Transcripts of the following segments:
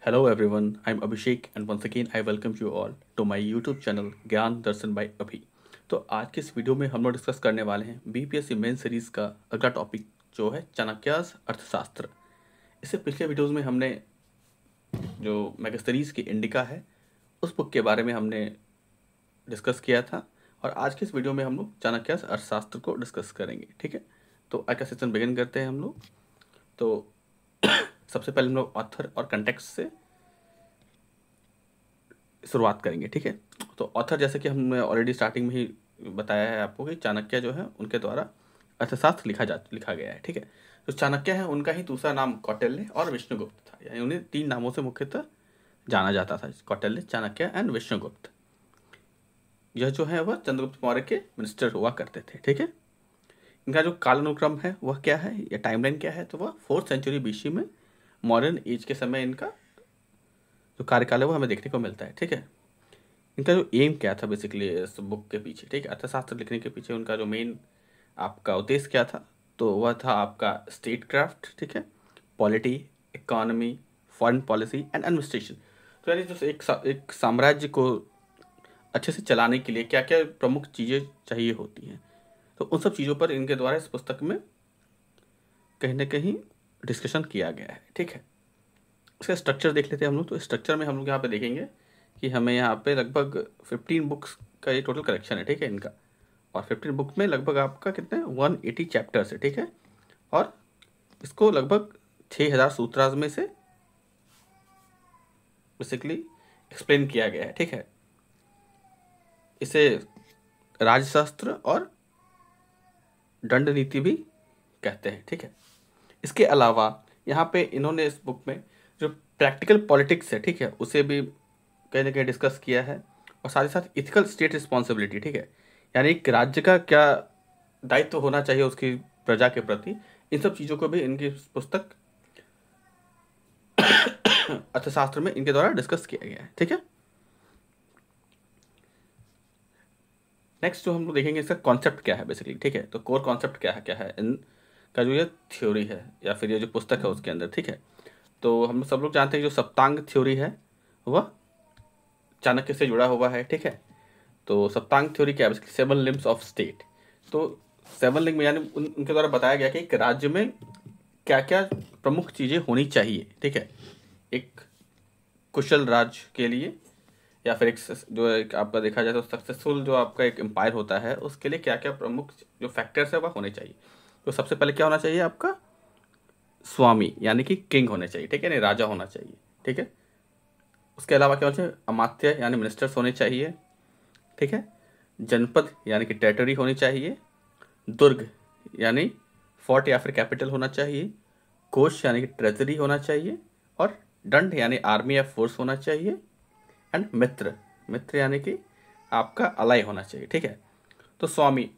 Hello everyone, I'm Abhishek and once again I welcome you all to my YouTube channel ज्ञान दर्शन bye अभी। तो आज के इस वीडियो में हम लोग डिस्कस करने वाले हैं बीपीएससी मेन सीरीज का अगला टॉपिक जो है चाणक्यास अर्थशास्त्र। इससे पिछले वीडियोस में हमने जो मेगा सीरीज की इंडिका है उस बुक के बारे में हमने डिस्कस किया था और आज के इस वीडियो में हम लोग चाणक्यास अर्थशास्त्र को डिस्कस करेंगे। ठीक है, तो आज का सेशन बिगिन करते हैं हम लोग। तो सबसे पहले हम लोग ऑथर और कंटेक्स्ट से शुरुआत करेंगे। ठीक है, तो ऑथर जैसे कि हमने ऑलरेडी स्टार्टिंग में ही बताया है आपको कि चाणक्य जो है उनके द्वारा अर्थशास्त्र लिखा गया है। ठीक है, तो चाणक्य है उनका ही दूसरा नाम कौटिल्य और विष्णुगुप्त था, यानी उन्हें तीन नामों से मुख्यतः जाना जाता था, कौटिल्य, चाणक्य एंड विष्णुगुप्त। यह जो है वह चंद्रगुप्त मौर्य के मिनिस्टर हुआ करते थे। ठीक है, इनका जो कालानुक्रम है वह क्या है या टाइमलाइन क्या है, तो वह 4th सेंचुरी बीसी में मॉडर्न एज के समय इनका जो कार्यकाल है वो हमें देखने को मिलता है। ठीक है, इनका जो एम क्या था बेसिकली इस बुक के पीछे, ठीक है, अर्थशास्त्र लिखने के पीछे उनका जो मेन आपका उद्देश्य क्या था, तो वह था आपका स्टेट क्राफ्ट, ठीक है, polity, economy, foreign policy and administration. तो यानी जो एक साम्राज्य को अच्छे से चलाने के लिए क्या क्या प्रमुख चीज़ें चाहिए होती हैं, तो उन सब चीज़ों पर इनके द्वारा इस पुस्तक में कहीं ना कहीं डिस्कशन किया गया है। ठीक है, इसका स्ट्रक्चर देख लेते हैं हम लोग। तो स्ट्रक्चर में हम लोग यहाँ पे देखेंगे कि हमें यहाँ पे लगभग 15 बुक्स का ये टोटल कलेक्शन है। ठीक है, इनका, और 15 बुक में लगभग आपका कितने 180 चैप्टर्स है। ठीक है, और इसको लगभग 6000 सूत्रास में से बेसिकली एक्सप्लेन किया गया है। ठीक है, इसे राजशास्त्र और दंड नीति भी कहते हैं। ठीक है, इसके अलावा यहाँ पे इन्होंने इस बुक में जो प्रैक्टिकल पॉलिटिक्स है, ठीक है, उसे भी कहीं ना कहीं डिस्कस किया है, और साथ ही साथ इथिकल स्टेट रिस्पॉन्सिबिलिटी, ठीक है, यानी एक राज्य का क्या दायित्व होना चाहिए उसकी प्रजा के प्रति, इन सब चीज़ों को भी इनकी पुस्तक अर्थशास्त्र में इनके द्वारा डिस्कस किया गया है। ठीक है, नेक्स्ट जो हम लोग देखेंगे इसका कॉन्सेप्ट क्या है बेसिकली। ठीक है, तो कोर कॉन्सेप्ट क्या है इनका, जो ये थ्योरी है या फिर ये जो पुस्तक है उसके अंदर। ठीक है, तो हम सब लोग जानते हैं जो सप्तांग थ्योरी है वह चाणक्य से जुड़ा हुआ है। ठीक है, तो सप्तांग थ्योरी क्या है, 7 लिम्स ऑफ स्टेट। तो 7 लिंग में यानी उनके द्वारा बताया गया कि एक राज्य में क्या क्या प्रमुख चीज़ें होनी चाहिए। ठीक है, एक कुशल राज्य के लिए या फिर एक जो एक आपका देखा जाए तो सक्सेसफुल जो आपका एक एम्पायर होता है उसके लिए क्या क्या प्रमुख जो फैक्टर्स है वह होने चाहिए। तो सबसे पहले क्या होना चाहिए, आपका स्वामी यानी कि किंग होने चाहिए। ठीक है, यानी राजा होना चाहिए। ठीक है, उसके अलावा क्या होना चाहिए, अमात्य यानी मिनिस्टर्स होने चाहिए। ठीक है, जनपद यानी कि टेरिटरी होनी चाहिए, दुर्ग यानी फोर्ट या फिर कैपिटल होना चाहिए, कोष यानी कि ट्रेजरी होना चाहिए, और दंड यानी आर्मी या फोर्स होना चाहिए, एंड मित्र, मित्र यानी कि आपका अलाई होना चाहिए। ठीक है, तो स्वामी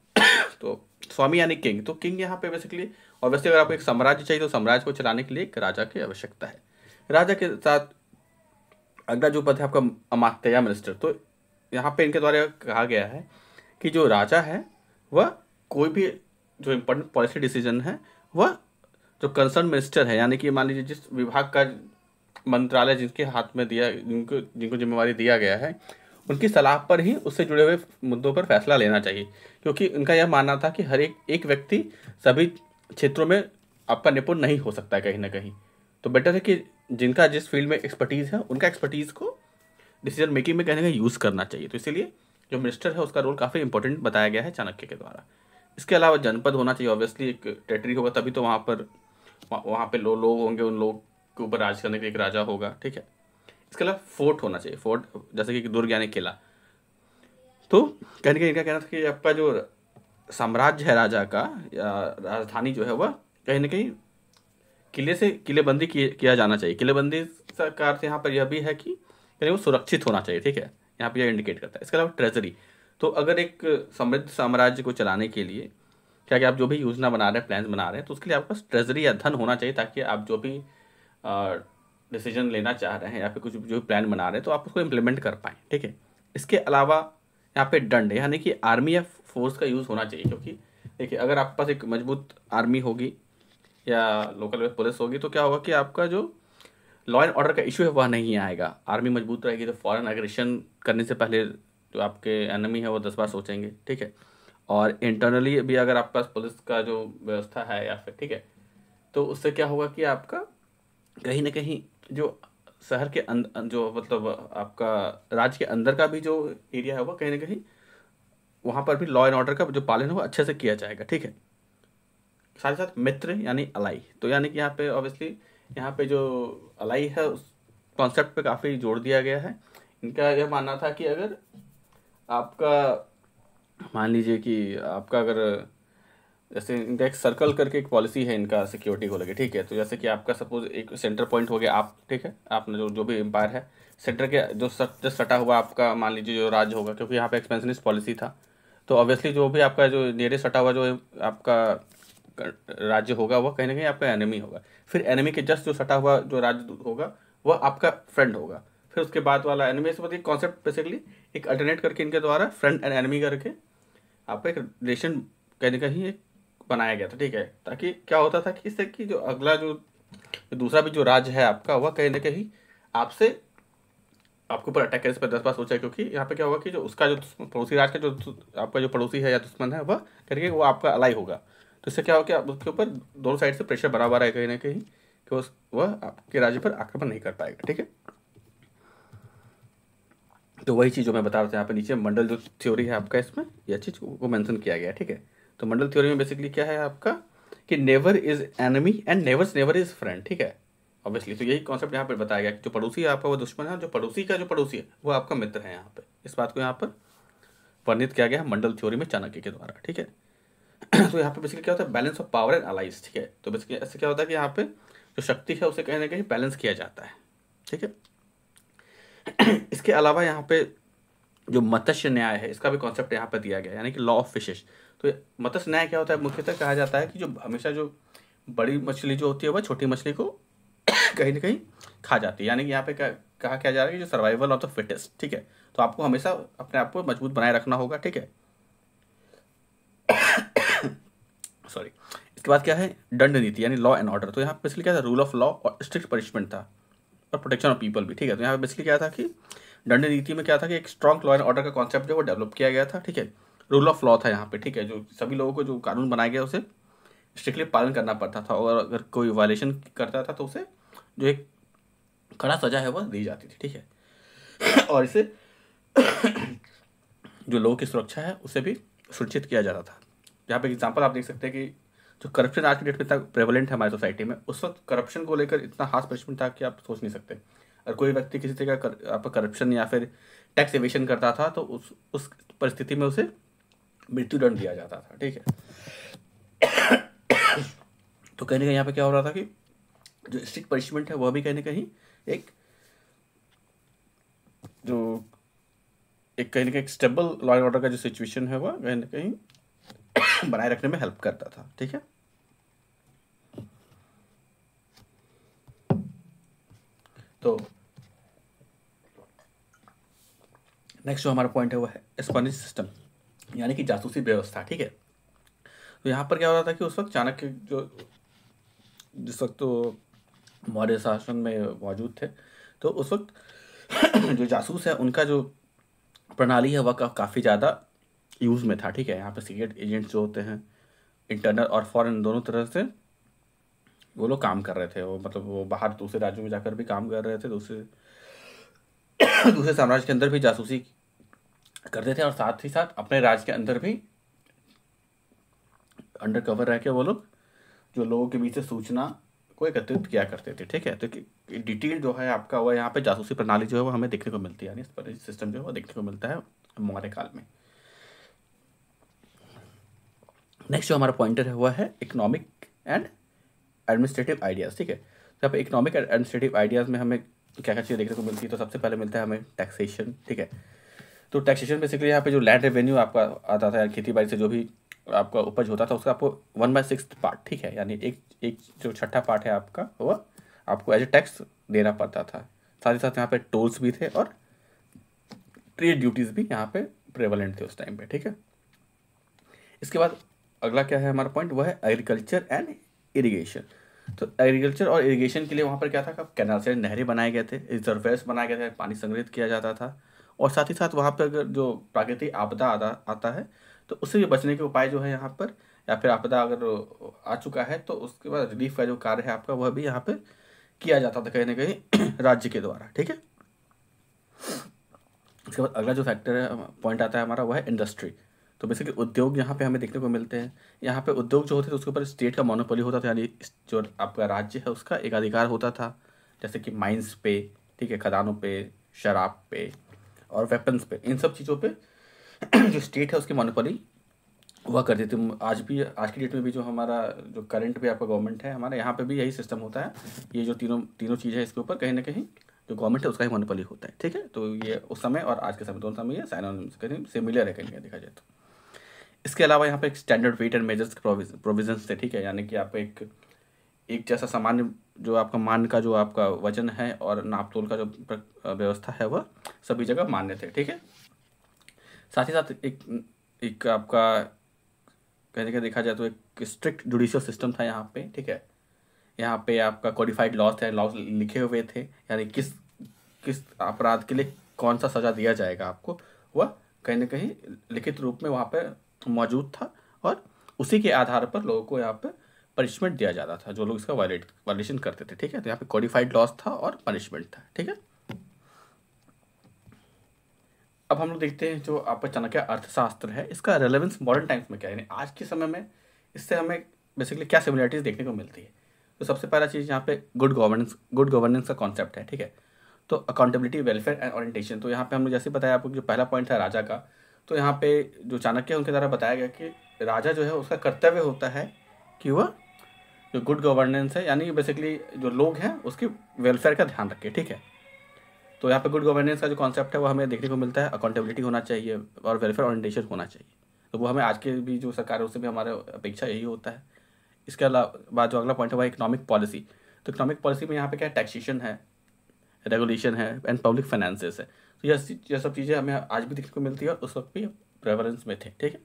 तो स्वामी यानी किंग, तो किंग यहाँ पे बेसिकली ऑब्वियसली अगर आपको एक साम्राज्य चाहिए तो साम्राज्य को चलाने के लिए एक राजा की आवश्यकता है। राजा के साथ अगला जो पद है आपका अमात्य या मिनिस्टर। तो यहाँ पे इनके द्वारा कहा गया है कि जो राजा है वह कोई भी जो इम्पोर्टेंट पॉलिसी डिसीजन है वह जो कंसर्न मिनिस्टर है, यानी कि मान लीजिए जिस विभाग का मंत्रालय जिनके हाथ में दिया, जिनको जिनको जिम्मेवारी दिया गया है, उनकी सलाह पर ही उससे जुड़े हुए मुद्दों पर फैसला लेना चाहिए, क्योंकि उनका यह मानना था कि हर एक व्यक्ति सभी क्षेत्रों में आपका निपुण नहीं हो सकता है कहीं ना कहीं। तो बेटर है कि जिनका जिस फील्ड में एक्सपर्टीज़ है उनका एक्सपर्टीज़ को डिसीजन मेकिंग में कहीं ना कहीं यूज़ करना चाहिए। तो इसीलिए जो मिनिस्टर है उसका रोल काफ़ी इंपॉर्टेंट बताया गया है चाणक्य के द्वारा। इसके अलावा जनपद होना चाहिए, ऑब्वियसली एक टेरिटरी होगा तभी तो वहाँ पे लोग होंगे, उन लोग के ऊपर राज करने के लिए एक राजा होगा। ठीक है, इसके अलावा फोर्ट होना चाहिए, फोर्ट जैसे कि दुर्ग यानी किला। तो कहने का इनका कहना था कि आपका जो साम्राज्य है राजा का या राजधानी जो है वह कहीं ना कहीं किलेबंदी किया जाना चाहिए। किलेबंदी का अर्थ यहाँ पर यह भी है कि यानी वो सुरक्षित होना चाहिए। ठीक है, यहाँ पे यह इंडिकेट करता है। इसके अलावा ट्रेजरी, तो अगर एक समृद्ध साम्राज्य को चलाने के लिए क्या क्या आप जो भी योजना बना रहे हैं, प्लान बना रहे हैं, तो उसके लिए आपके पास ट्रेजरी या धन होना चाहिए, ताकि आप जो भी डिसीजन लेना चाह रहे हैं या फिर कुछ जो भी प्लान बना रहे हैं तो आप उसको इम्प्लीमेंट कर पाएँ। ठीक है, इसके अलावा यहाँ पे दंड यानी कि आर्मी या फोर्स का यूज़ होना चाहिए, क्योंकि देखिए अगर आपके पास एक मजबूत आर्मी होगी या लोकल पुलिस होगी तो क्या होगा कि आपका जो लॉ एंड ऑर्डर का इशू है वह नहीं आएगा। आर्मी मजबूत रहेगी तो फॉरेन एग्रेशन करने से पहले जो आपके एनिमी है वो 10 बार सोचेंगे, ठीक है। और इंटरनली भी अगर आपके पास पुलिस का जो व्यवस्था है या फिर, ठीक है, तो उससे क्या होगा कि आपका कहीं ना कहीं जो शहर के जो मतलब आपका राज्य के अंदर का भी जो एरिया है वो कहीं ना कहीं वहाँ पर भी लॉ एंड ऑर्डर का जो पालन है वो अच्छे से किया जाएगा, ठीक है। साथ ही साथ मित्र यानी अलाई, तो यानी कि यहाँ पे ऑब्वियसली यहाँ पे जो अलाई है उस कॉन्सेप्ट पे काफ़ी जोर दिया गया है। इनका यह मानना था कि अगर आपका मान लीजिए कि आपका अगर जैसे इनका एक सर्कल करके एक पॉलिसी है इनका सिक्योरिटी को लेके, ठीक है। तो जैसे कि आपका सपोज एक सेंटर पॉइंट हो गया आप, ठीक है, आपने जो जो भी एम्पायर है सेंटर के जो सटा हुआ आपका मान लीजिए जो राज्य होगा, क्योंकि यहाँ पे एक्सपेंशनिस्ट पॉलिसी था, तो ऑब्वियसली जो भी आपका जो नियरेस्ट सटा हुआ जो आपका राज्य होगा वह कहीं ना कहीं आपका एनिमी होगा। फिर एनिमी के जस्ट जो सटा हुआ जो राज्य होगा वह आपका फ्रेंड होगा। फिर उसके बाद वाला एनिमी से मतलब कॉन्सेप्ट बेसिकली एक अल्टरनेट करके इनके द्वारा फ्रेंड एंड एनिमी करके आपका एक रिलेशन कहीं ना कहीं एक बनाया गया था, ठीक है। ताकि क्या होता था कि इससे कि जो अगला जो दूसरा भी जो राज्य है आपका वह कहीं ना कहीं आपसे आपके ऊपर अटैक करने से 10 बार सोचा है, क्योंकि यहाँ पे क्या होगा कि जो उसका जो पड़ोसी राज्य का जो आपका जो पड़ोसी है या दुश्मन है वह करके वो आपका अलाई होगा। तो इससे क्या होगा कि आप उसके ऊपर दोनों साइड से प्रेशर बना हुआ है कहीं ना कहीं कि वह आपके राज्य पर आक्रमण नहीं कर पाएगा, ठीक है। तो वही चीज़ जो मैं बता रहा था यहाँ पे नीचे मंडल जो थ्योरी है आपका इसमें यह चीज़ को मेंशन किया गया है, ठीक है। तो मंडल थ्योरी में बेसिकली क्या है आपका कि never is enemy and नेवर्स never is friend, ठीक है। ऑब्वियसली तो यही कॉन्सेप्ट यहाँ पर बताया गया कि जो पड़ोसी है आपका वो दुश्मन है, जो पड़ोसी का जो पड़ोसी है वो आपका मित्र है। यहाँ पे इस बात को यहाँ पर वर्णित किया गया है मंडल थ्योरी में चाणक्य के द्वारा, ठीक है। तो यहाँ पे बेसिकली क्या होता है balance of power and allies, ठीक है। तो बेसिकली ऐसे क्या होता है कि यहाँ पे जो शक्ति है उसे कहीं ना कहीं बैलेंस किया जाता है, ठीक है। इसके अलावा यहाँ पे जो मत्स्य न्याय है इसका भी कॉन्सेप्ट यहाँ पर दिया गया है, यानी कि लॉ ऑफ फिशेस। तो मत्स्य न्याय क्या होता है, मुख्यतः कहा जाता है कि जो हमेशा जो बड़ी मछली जो होती है वह छोटी मछली को कहीं ना कहीं खा जाती है, यानी कि यहाँ पे कहा क्या जा रहा है कि जो सर्वाइवल ऑफ द फिटेस्ट, ठीक है। तो आपको हमेशा अपने आप को मजबूत बनाए रखना होगा, ठीक है। सॉरी। इसके बाद क्या है दंड नीति यानी लॉ एंड ऑर्डर। तो यहाँ बेसिकली क्या था रूल ऑफ लॉ और स्ट्रिक्ट पनिशमेंट था और प्रोटेक्शन ऑफ पीपल भी, ठीक है। तो यहाँ पे बेसिकली क्या था कि दंड नीति में क्या था कि एक स्ट्रॉन्ग लॉ एंड ऑर्डर का कॉन्सेप्ट जो वो डेवलप किया गया था, ठीक है। रूल ऑफ लॉ था यहाँ पे, ठीक है, जो सभी लोगों को जो कानून बनाया गया उसे स्ट्रिक्टली पालन करना पड़ता था, और अगर कोई वायलेशन करता था तो उसे जो एक कड़ा सजा है वह दी जाती थी, ठीक है। और इसे जो लोगों की सुरक्षा है उसे भी सुनिश्चित किया जाता था। यहाँ पे एग्जाम्पल आप देख सकते हैं कि जो करप्शन आज की डेट में इतना प्रेवलेंट है हमारी सोसाइटी में, उस वक्त करप्शन को लेकर इतना हार्श पनिशमेंट था कि आप सोच नहीं सकते। अगर कोई व्यक्ति किसी तरह का आपका करप्शन या फिर टैक्स एवेशन करता था तो उस परिस्थिति में उसे मृत्युदंड दिया जाता था, ठीक है। तो कहीं ना कहीं यहाँ पे क्या हो रहा था कि जो स्ट्रिक्ट पनिशमेंट है वह भी कहीं ना कहीं एक जो एक कहीं ना कहीं स्टेबल लॉ एंड ऑर्डर का जो सिचुएशन है वह कहीं ना कहीं बनाए रखने में हेल्प करता था, ठीक है। तो नेक्स्ट जो हमारा पॉइंट है वो है एस्पेनिश सिस्टम यानी कि जासूसी व्यवस्था, ठीक है। तो यहाँ पर क्या हो रहा था कि उस वक्त चाणक्य जो जिस वक्त तो मौर्य शासन में मौजूद थे, तो उस वक्त जो जासूस है उनका जो प्रणाली है वह काफ़ी ज़्यादा यूज़ में था, ठीक है। यहाँ पे सीक्रेट एजेंट्स जो होते हैं इंटरनल और फॉरेन दोनों तरह से वो लोग काम कर रहे थे। वो मतलब वो बाहर दूसरे राज्यों में जाकर भी काम कर रहे थे, दूसरे दूसरे साम्राज्य के अंदर भी जासूसी करते थे, और साथ ही साथ अपने राज्य के अंदर भी अंडर कवर रह के वो लोग जो लोगों के बीच से सूचना को एकत्रित किया करते थे, ठीक है। तो डिटेल जो है आपका वो यहाँ पे जासूसी प्रणाली जो है वो हमें देखने को मिलती है, यानी सिस्टम जो है वो देखने को मिलता है मौर्य काल में। नेक्स्ट जो हमारा पॉइंटर है वह है इकोनॉमिक एंड एडमिनिस्ट्रेटिव आइडियाज़, ठीक है। तो यहाँ पे इकोनॉमिक एंड एडमिनिस्ट्रेटिव आइडियाज़ में हमें क्या क्या चीज़ें देखने को मिलती है। तो सबसे पहले मिलता है हमें टैक्सेशन, ठीक है। तो टैक्सेशन बेसिकली यहाँ पे जो लैंड रेवेन्यू आपका आता था, खेती बाड़ी से जो भी आपका उपज होता था उसका आपको 1/6 पार्ट, ठीक है, यानी एक जो छठा पार्ट है आपका वह आपको एज ए टैक्स देना पड़ता था। साथ ही साथ यहाँ पे टोल्स भी थे और ट्रेड ड्यूटीज़ भी यहाँ पे प्रेवलेंट थे उस टाइम पे, ठीक है। इसके बाद अगला क्या है हमारा पॉइंट, वह है एग्रीकल्चर एंड इरिगेशन। तो एग्रीकल्चर और इरिगेशन के लिए वहाँ पर क्या था, कैनाल से नहरें बनाए गए थे, रिजर्वेयर्स बनाए गए थे, पानी संग्रहित किया जाता था। और साथ ही साथ वहाँ पर अगर जो प्राकृतिक आपदा आता है तो उससे भी बचने के उपाय जो है यहाँ पर, या फिर आपदा अगर आ चुका है तो उसके बाद रिलीफ का जो कार्य है आपका वह भी यहाँ पर किया जाता था कहीं ना कहीं राज्य के द्वारा। ठीक है, इसके बाद अगला जो फैक्टर है, पॉइंट आता है हमारा, वह है इंडस्ट्री। तो बेसिकली उद्योग यहाँ पे हमें देखने को मिलते हैं। यहाँ पे उद्योग जो होते थे उसके ऊपर स्टेट का मोनोपोली होता था, यानी जो आपका राज्य है उसका एक अधिकार होता था, जैसे कि माइंस पे, ठीक है, खदानों पे, शराब पे और वेपन्स पे, इन सब चीज़ों पे जो स्टेट है उसकी मोनोपोली हुआ करती थी। आज की डेट में भी जो हमारा जो करंट पे आपका गवर्नमेंट है हमारे यहाँ पे भी यही सिस्टम होता है। ये जो तीनों तीनों चीज़ है इसके ऊपर कहीं ना कहीं जो गवर्नमेंट है उसका ही मोनोपोली होता है। ठीक है, तो ये उस समय और आज के समय दोनों समय ये साइनोनिम्स कहीं सिमिलर है कहीं देखा जाए तो। इसके अलावा यहाँ पे एक standard weight and measures provisions थे। ठीक है, यानी कि आपका एक जैसा सामान्य जो आपका मान का जो आपका वजन है और नाप तोल का जो व्यवस्था है वह सभी जगह मान्य थे। ठीक है, साथ ही साथ एक आपका कहने का देखा जाए तो एक स्ट्रिक्ट जुडिशियल सिस्टम था यहाँ पे। ठीक है, यहाँ पे आपका कोडिफाइड लॉज थे, लॉज लिखे हुए थे, यानी किस किस अपराध के लिए कौन सा सज़ा दिया जाएगा आपको, वह कहीं ना कहीं लिखित रूप में वहाँ पे मौजूद था। और उसी के आधार पर लोगों को यहाँ पे पनिशमेंट दिया जाता था जो लोग इसका वायलेशन करते थे। ठीक है, तो यहाँ पे कोडिफाइड लॉज था और पनिशमेंट था। ठीक है, अब हम लोग देखते हैं जो आपका चाणक्य अर्थशास्त्र है, इसका रेलेवेंस मॉडर्न टाइम्स में क्या है, यानी आज के समय में इससे हमें बेसिकली क्या सिमिलरिटीज़ देखने को मिलती है। तो सबसे पहला चीज़ यहाँ पे गुड गवर्नेंस का कॉन्सेप्ट है। ठीक है, तो अकाउंटेबिलिटी, वेलफेयर एंड ओरिएंटेशन। तो यहाँ पे हमने जैसे बताया आपको, जो पहला पॉइंट था राजा का, तो यहाँ पे जो चाणक्य है उनके द्वारा बताया गया कि राजा जो है उसका कर्तव्य होता है कि वह जो गुड गवर्नेंस है, यानी बेसिकली जो लोग हैं उसके वेलफेयर का ध्यान रखे। ठीक है, तो यहाँ पे गुड गवर्नेंस का जो कॉन्सेप्ट है वो हमें देखने को मिलता है, अकाउंटेबिलिटी होना चाहिए और वेलफेयर ओरिएंटेशन होना चाहिए। तो वो हमें आज के भी जो सरकार है उससे भी हमारे अपेक्षा यही होता है। इसके अलावा जो अगला पॉइंट है वह इकोनॉमिक पॉलिसी। तो इकोनॉमिक पॉलिसी में यहाँ पे क्या टैक्सेशन है, रेगुलेशन है एंड पब्लिक फाइनेंसेस है। तो यह सब चीज़ें हमें आज भी देखने को मिलती है और उस वक्त भी प्रेवलेंस में थे। ठीक है,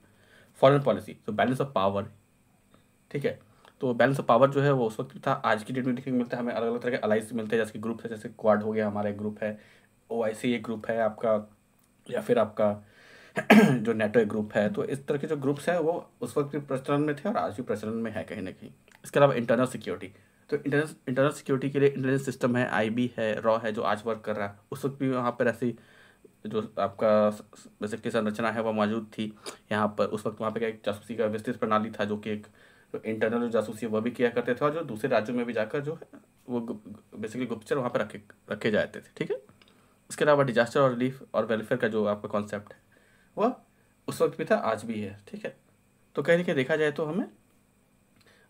फॉरेन पॉलिसी, तो बैलेंस ऑफ पावर। ठीक है, तो बैलेंस ऑफ पावर जो है वो उस वक्त भी था, आज की डेट में देखने को मिलता है। हमें अलग अलग तरह के अलाइंस मिलते हैं, जैसे ग्रुप है, जैसे क्वाड हो गया हमारा एक ग्रुप है, OIC एक ग्रुप है आपका, या फिर आपका जो नेटो एक ग्रुप है। तो इस तरह के जो ग्रुप्स हैं वो उस वक्त भी प्रचलन में थे और आज भी प्रचलन में है कहीं ना कहीं। इसके अलावा इंटरनल सिक्योरिटी, तो इंटरनल सिक्योरिटी के लिए इंटेलिजेंस सिस्टम है, IB है, रॉ है, जो आज वर्क कर रहा है। उस वक्त भी वहाँ पर ऐसी जो आपका बेसिकली संरचना है वह मौजूद थी यहाँ पर। उस वक्त वहाँ पे क्या एक जासूसी का विस्तृत प्रणाली था, जो कि एक इंटरनल जासूसी वह भी किया करते थे और जो दूसरे राज्यों में भी जाकर जो है वो बेसिकली गुप्तचर वहाँ पर रखे जाते थे। ठीक है, इसके अलावा डिजास्टर और रिलीफ और वेलफेयर का जो आपका कॉन्सेप्ट है वह उस वक्त भी था, आज भी है। ठीक है, तो कहीं ना कहीं देखा जाए तो हमें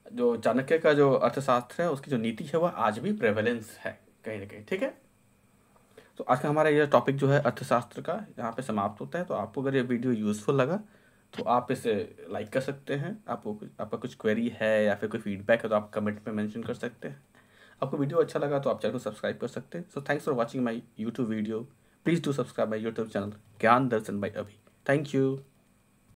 जो चाणक्य का जो अर्थशास्त्र है उसकी जो नीति है वह आज भी प्रेवलेंस है कहीं ना कहीं। ठीक है, तो आज का हमारा ये टॉपिक जो है अर्थशास्त्र का यहाँ पे समाप्त होता है। तो आपको अगर ये वीडियो यूज़फुल लगा तो आप इसे लाइक कर सकते हैं। आपका कुछ क्वेरी है या फिर कोई फीडबैक है तो आप कमेंट में मेंशन कर सकते हैं। आपको वीडियो अच्छा लगा तो आप चैनल को सब्सक्राइब कर सकते हैं। So thanks for watching my YouTube video. Please do subscribe my YouTube channel ज्ञान दर्शन बाय अभी। Thank you.